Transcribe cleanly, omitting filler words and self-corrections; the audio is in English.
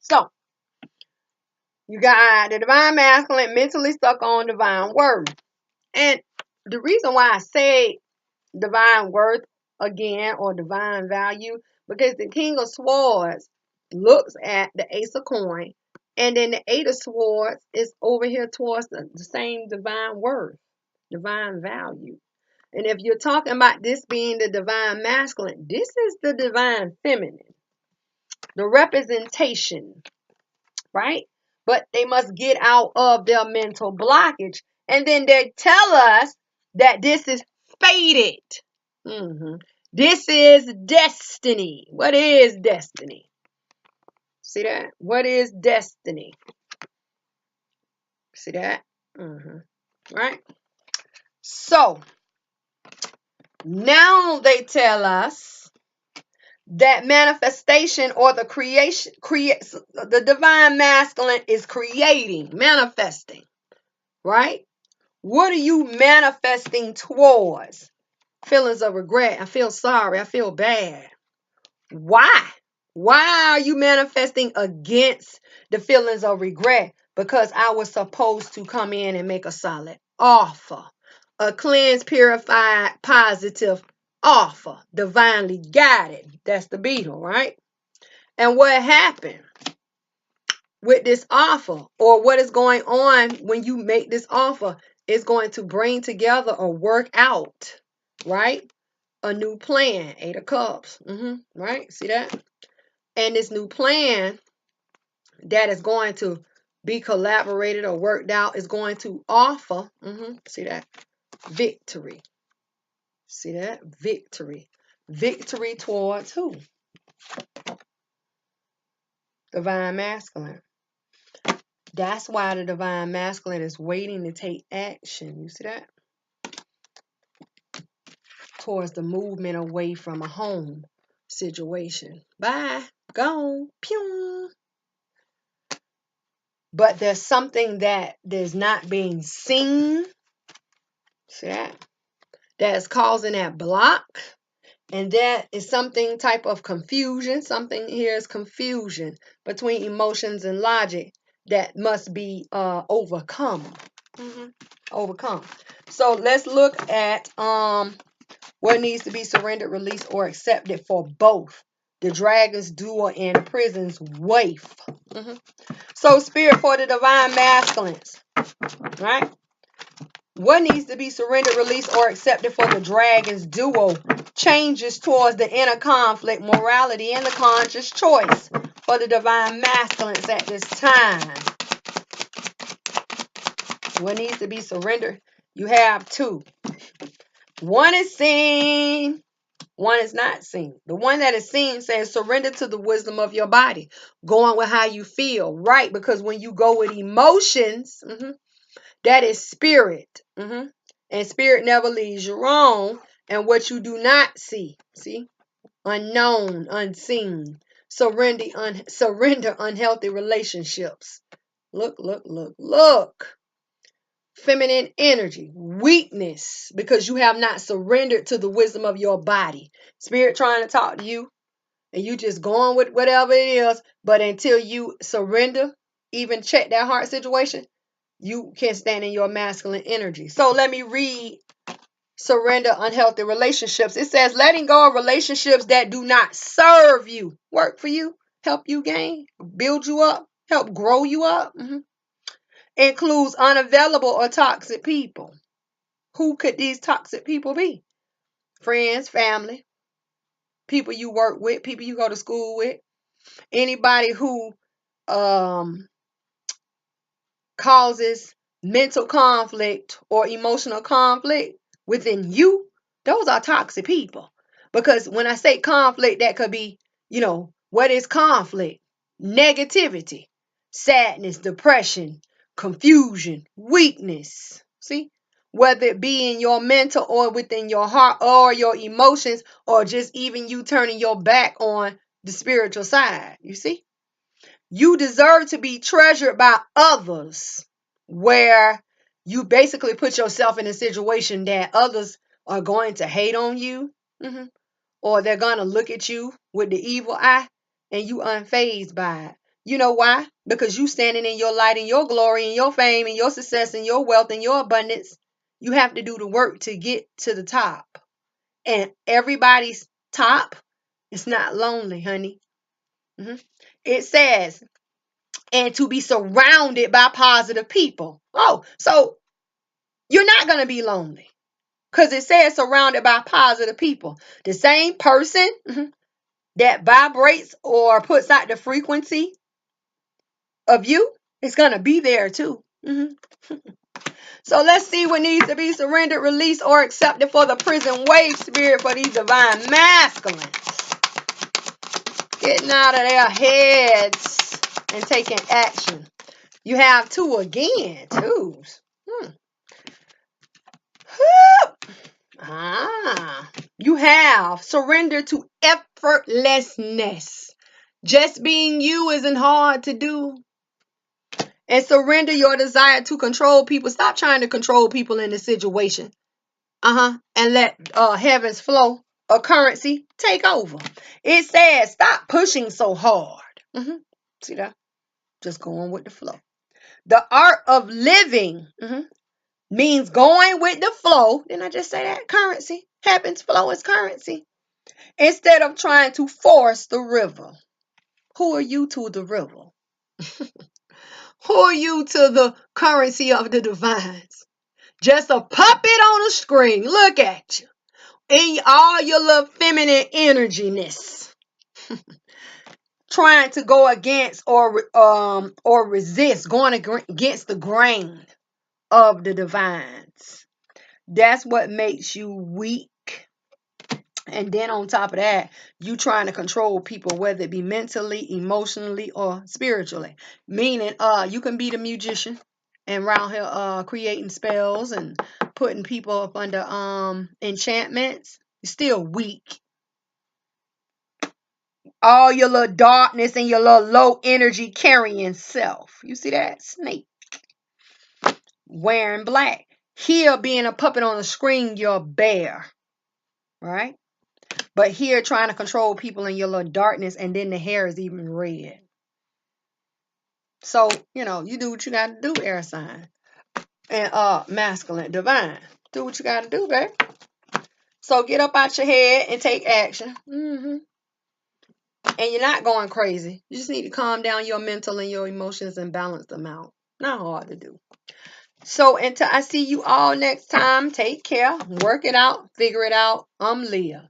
So, you got the divine masculine mentally stuck on divine worth. And the reason why I say divine worth again or divine value, because the King of Swords looks at the Ace of Coin, and then the Eight of Swords is over here towards the same divine worth, divine value. And if you're talking about this being the divine masculine, this is the divine feminine, the representation, right? But they must get out of their mental blockage. And then they tell us that this is fated. This is destiny. What is destiny? See that? What is destiny? See that? Right? So, now they tell us that manifestation or the the divine masculine is creating, manifesting, right? What are you manifesting towards? Feelings of regret. I feel sorry. I feel bad. Why? Why are you manifesting against the feelings of regret? Because I was supposed to come in and make a solid offer. A cleansed, purified, positive offer. Divinely guided. That's the beetle, right? And what happened with this offer, or what is going on when you make this offer, is going to bring together or work out, right? A new plan. Eight of Cups. Right? See that? And this new plan that is going to be collaborated or worked out is going to offer, see that? Victory. See that? Victory. Victory towards who? Divine masculine. That's why the divine masculine is waiting to take action. You see that? Towards the movement away from a home situation. Bye. Gone. Pew. But there's something that is not being seen. See that? That is causing that block. And that is something type of confusion. Something here is confusion between emotions and logic that must be overcome. Overcome. So let's look at what needs to be surrendered, released, or accepted for both the dragon's duel and prison's waif. So spirit for the divine masculines, right? What needs to be surrendered, released, or accepted for the dragon's duo? Changes towards the inner conflict, morality, and the conscious choice for the divine masculines at this time. What needs to be surrendered? You have two. One is seen, one is not seen. The one that is seen says surrender to the wisdom of your body. Going with how you feel, right? Because when you go with emotions, that is spirit. And spirit never leads you wrong. And what you do not see, unknown, unseen. Surrender unhealthy relationships. Look. Feminine energy, weakness, because you have not surrendered to the wisdom of your body. Spirit trying to talk to you, and you just going with whatever it is. But until you surrender, even check that heart situation, you can't stand in your masculine energy. So let me read surrender unhealthy relationships. It says letting go of relationships that do not serve you, work for you, help you gain, build you up, help grow you up. Includes unavailable or toxic people. Who could these toxic people be? Friends, family, people you work with, people you go to school with, anybody who causes mental conflict or emotional conflict within you. Those are toxic people. Because when I say conflict, that could be, what is conflict? Negativity, sadness, depression, confusion, weakness. See? Whether it be in your mental or within your heart or your emotions, or just even you turning your back on the spiritual side. You see? You deserve to be treasured by others, where you basically put yourself in a situation that others are going to hate on you, or they're going to look at you with the evil eye, and you unfazed by it. You know why? Because you standing in your light and your glory and your fame and your success and your wealth and your abundance. You have to do the work to get to the top. And everybody's top is not lonely, honey. It says, and to be surrounded by positive people. Oh, so you're not going to be lonely because it says surrounded by positive people. The same person that vibrates or puts out the frequency of you is going to be there too. So let's see what needs to be surrendered, released, or accepted for the prison wave spirit for these divine masculines. Getting out of their heads and taking action. You have 2 again. 2s. You have surrender to effortlessness. Just being you isn't hard to do. And surrender your desire to control people. Stop trying to control people in the situation. And let heaven's flow or currency take over. It says stop pushing so hard. See that? Just going with the flow. The art of living means going with the flow. Didn't I just say that? Currency. Heaven's flow is currency. Instead of trying to force the river. Who are you to the river? Who are you to the currency of the divines? Just a puppet on a string. Look at you. In all your little feminine energiness. Trying to go against or resist. Going against the grain of the divines. That's what makes you weak. And then on top of that, you trying to control people, whether it be mentally, emotionally, or spiritually. Meaning, you can be the magician and around here creating spells and putting people up under enchantments. You're still weak. All your little darkness and your little low energy carrying self. You see that? Snake. Wearing black. Here being a puppet on the screen, you're bare. Right? But here trying to control people in your little darkness, and then the hair is even red. So, you do what you got to do, air sign. And masculine, divine. Do what you got to do, babe. So get up out your head and take action. And you're not going crazy. You just need to calm down your mental and your emotions and balance them out. Not hard to do. So until I see you all next time, take care. Work it out. Figure it out. I'm Leah.